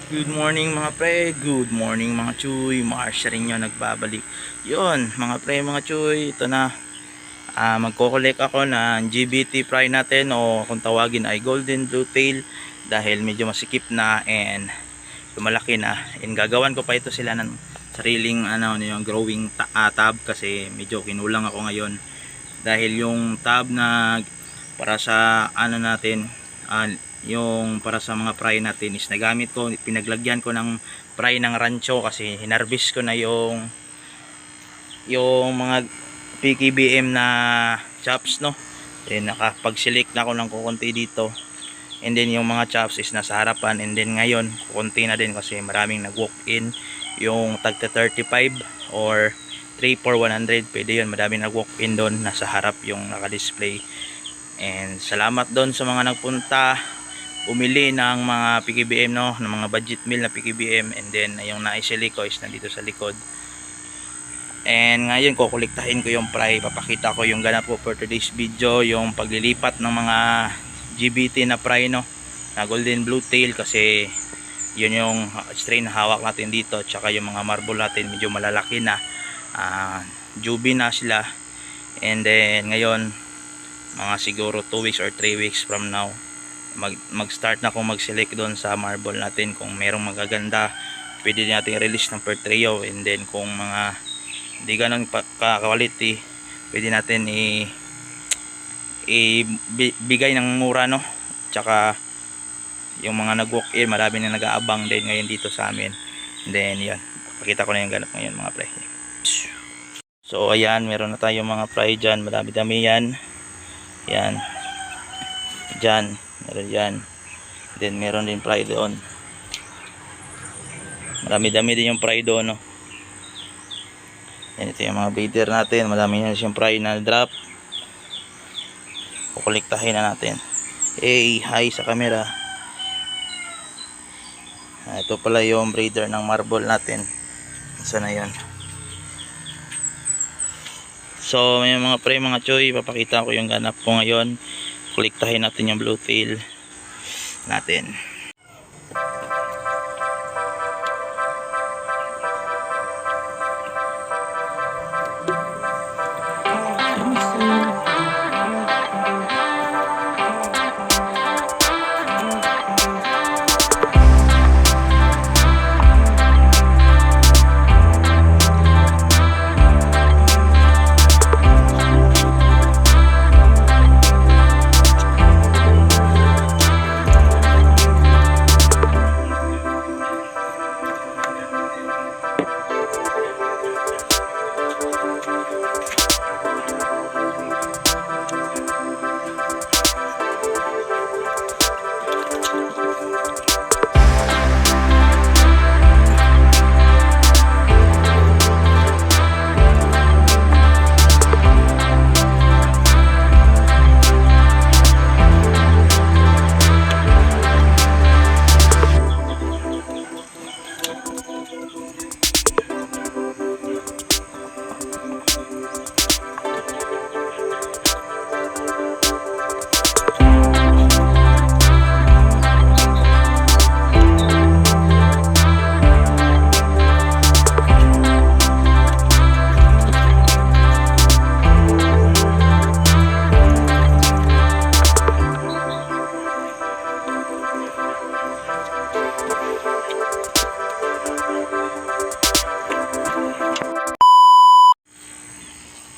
Good morning mga pre, good morning mga chuy, Marsha rin nyo nagbabalik. Yun mga pre mga chuy, ito na. Magko-collect ako ng GBT fry natin o kung tawagin ay Golden Blue Tail dahil medyo masikip na and lumalaki na. And gagawan ko pa ito sila ng sariling yung growing tab kasi medyo kinulang ako ngayon. Dahil yung tab na para sa natin, yung para sa mga fry natin is nagamit ko, pinaglagyan ko ng fry ng rancho kasi hinarvest ko na yung mga PKBM na chops, no. Then nakapag-select na ako ng kukunti dito, and then yung mga chops is nasa harapan, and then ngayon kukunti na din kasi maraming nag-walk in yung tagta 35 or 3 for 100, pwede yun, maraming nag-walk in doon, nasa harap yung naka-display. And salamat doon sa mga nagpunta umili ng mga PKBM, no, ng mga budget meal na PKBM, and then yung naisili ko is nandito sa likod. And ngayon kukuliktahin ko yung fry, papakita ko yung ganap ko for today's video, yung paglilipat ng mga GBT na fry, no, na Golden Blue Tail, kasi yun yung strain na hawak natin dito, tsaka yung mga marble natin medyo malalaki na, jubi na sila. And then ngayon mga siguro 2 weeks or 3 weeks from now mag-start na akong mag-select doon sa marble natin. Kung merong magaganda, pwede natin i-release ng per trio, and then kung mga hindi ganun ka-quality, pwede natin ibigay ng mura, no. Tsaka yung mga nag-walk in, marami na nag-aabang din ngayon dito sa amin. And then yan, pakita ko na yung ganap ngayon mga pre. So ayan, meron na tayong mga fry dyan, madami-dami yan. Yan, dyan meron yan, then meron din fry doon, marami-dami din yung fry doon, no. Yan, ito yung mga breeder natin, madami yan yung fry na drop. Kukuliktahin na natin. Hi sa camera. Ito pala yung breeder ng marble natin. Saan na yun? So may mga pre mga choy, papakita ko yung ganap ko ngayon. Kuliktahin natin yung blue tail natin.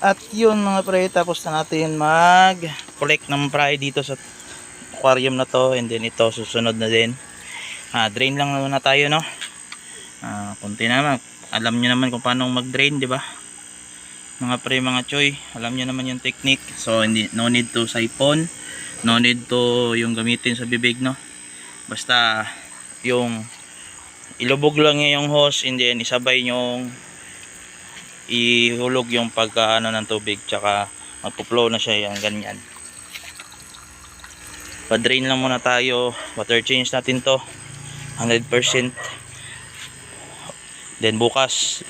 At yun mga pre, tapos na natin mag-collect ng fry dito sa aquarium na to, and then ito susunod na din. Drain lang muna tayo, no. Kunti naman, alam nyo naman kung paano mag-drain, di ba? Mga pre mga choy, alam nyo naman yung technique. So no need to siphon, no need to yung gamitin sa bibig, no. Basta yung ilubog lang nyo yung hose, and then isabay yung ihulog yung pagka ng tubig, tsaka magpo-flow na siya, yan ganyan. Pa-drain lang muna tayo, water change natin to 100%. Then bukas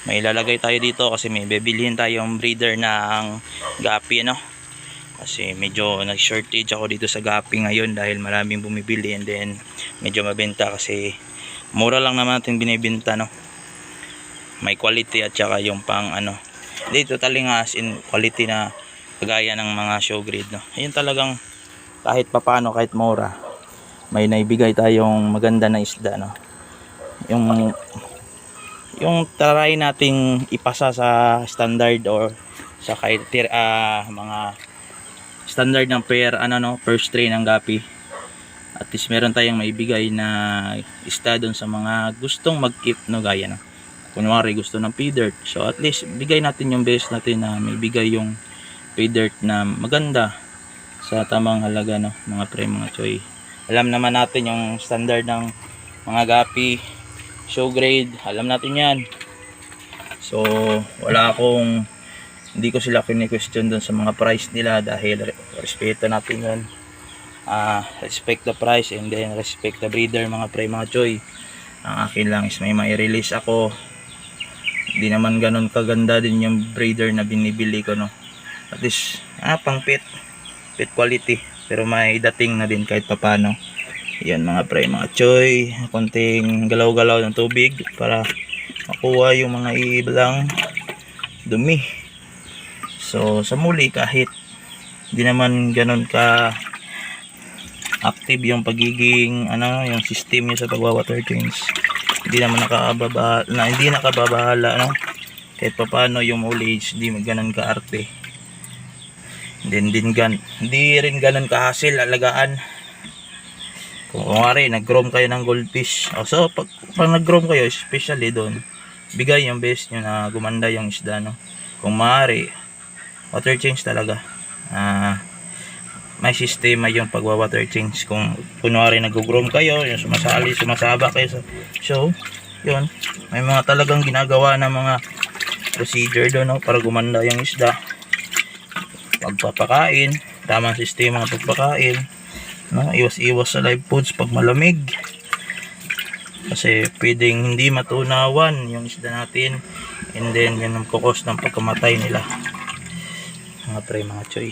may ilalagay tayo dito kasi may bibilihin tayong breeder ng gapi, no. Kasi medyo nag-shortage ako dito sa gapi ngayon dahil maraming bumibili, and then medyo mabenta kasi Mura lang naman natin binibenta, no. May quality at saka yung pang ano. Hindi totally nga as in quality na kagaya ng mga show grade, no. Ayun talagang kahit papano, kahit mura, may naibigay tayong maganda na isda, no. Yung try nating ipasa sa standard or sa mga standard ng per stray ng gapi. At least meron tayong maibigay na isda doon sa mga gustong mag-keep, no, gaya na kunwari gusto ng pay dirt. So at least bigay natin yung best natin na maibigay yung pay dirt na maganda sa tamang halaga, no, mga pre, mga choy. Alam naman natin yung standard ng mga gapi, show grade, alam natin yan. So hindi ko sila kini-question doon sa mga price nila dahil respeto natin yun. Respect the price and then respect the breeder, mga pre, mga choy. Ang akin lang is may mai-release ako. Hindi naman ganun kaganda din yung breeder na binibili ko, no. At least pang pet quality, pero may dating na din kahit papano. Yan, mga pre, mga choy, konting galaw-galaw ng tubig para makuha yung mga ilang dumi. So sa muli, kahit hindi naman ganun ka active yung pagiging yung system niya sa pagwa-water change, hindi naman hindi nakababahala, no? Kahit paano yung ullage hindi ganun ka arte, hindi rin ganun ka hassle alagaan. Kung kumari nag-groom kayo ng goldfish, so pag nag-groom kayo, especially doon, bigay yung best nyo na gumanda yung isda, no? Kung maaari, water change talaga. May sistema yung pagwa-water change. Kung kunwari nag-groom kayo, yung sumasaba kayo sa show, yun, may mga talagang ginagawa na mga procedure doon, no, para gumanda yung isda. Pagpapakain, tamang sistema ng pagpakain, no, iwas sa live foods pag malamig, kasi pwedeng hindi matunawan yung isda natin, and then yun ang kukos ng pagkamatay nila, mga pre, mga choy.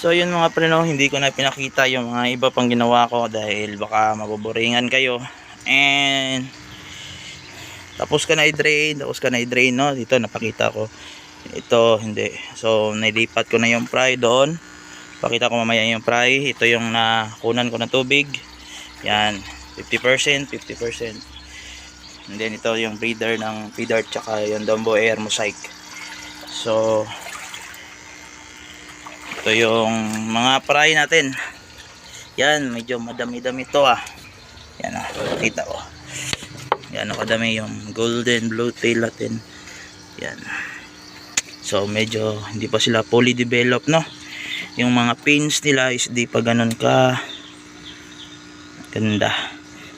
So yun, mga pre, no, hindi ko na pinakita yung mga iba pang ginawa ko dahil baka maboboringan kayo. And tapos ka na i-drain, no. Dito napakita ko, ito hindi. So nilipat ko na yung fry doon, pakita ko mamaya yung fry. Ito yung nakunan ko ng tubig, yan, 50%. And then ito yung breeder ng feeder tsaka yung Dombo Air Mosaic. So ito yung mga fry natin. Yan, medyo madami-dami ito, yan, kita ko. Yan, nakadami yung golden blue tail natin. Yan. So medyo hindi pa sila fully developed, no. Yung mga pins nila is di pa ganun ka ganda.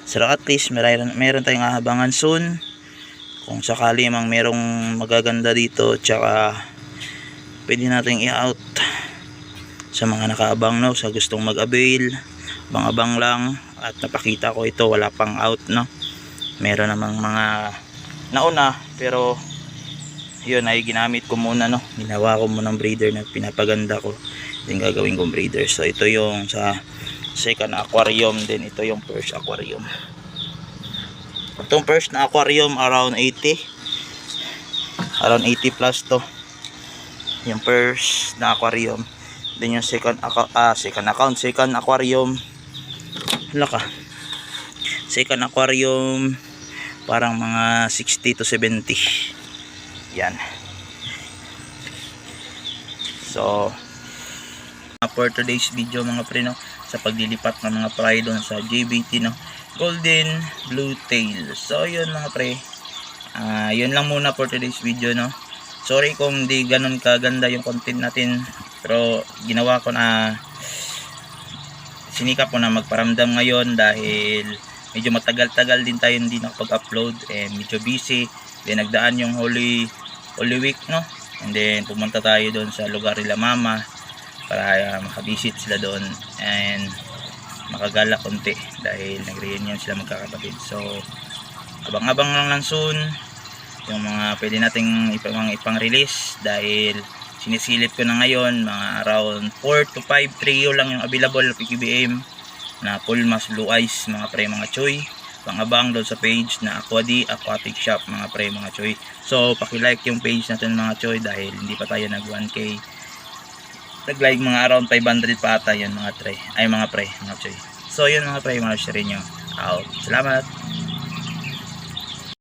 So at least meron tayong ahabangan soon. Kung sakali mang merong magaganda dito, tsaka pwede nating i-out sa mga nakaabang, no, sa gustong mag-avail, abang-abang lang. At napakita ko ito, wala pang out, no. Meron namang mga nauna, pero yun ay ginamit ko muna, no. Ginawa ko muna ng breeder na pinapaganda ko, din gagawin kong breeder. So ito yung sa second aquarium, din ito yung first aquarium. Itong first na aquarium around 80 plus to yung first na aquarium. Then yung second aquarium, second aquarium parang mga 60 to 70. Yan. So for today's video, mga pre, no, sa paglilipat ng mga fry doon sa JBT, no, golden blue tail. So yun, mga pre, yun lang muna for today's video, no. Sorry kung di ganun kaganda yung content natin, pero ginawa ko na, sinikap ko na magparamdam ngayon dahil medyo matagal-tagal din tayo hindi nakapag-upload, medyo busy. Then nagdaan yung Holy Week, no, and then pumunta tayo doon sa lugar nila mama para makabisit sila doon and makagala konti dahil nag-reunion sila magkakapatid. So abang-abang lang soon yung mga pwede nating ipang-release dahil sinisilip ko na ngayon mga around 4 to 5 trio lang yung available PKBM. na Pulmas Blue Eyes mga pre mga choy. Pangabang doon sa page na Aquadi Aquatic Shop mga pre mga choy. So paki-like yung page natin mga choy dahil hindi pa tayo nag 1k. Nag-like mga around 500 pa ata yun mga pre. Ay mga pre mga choy. So yun mga pre, mga share nyo. Out. Salamat.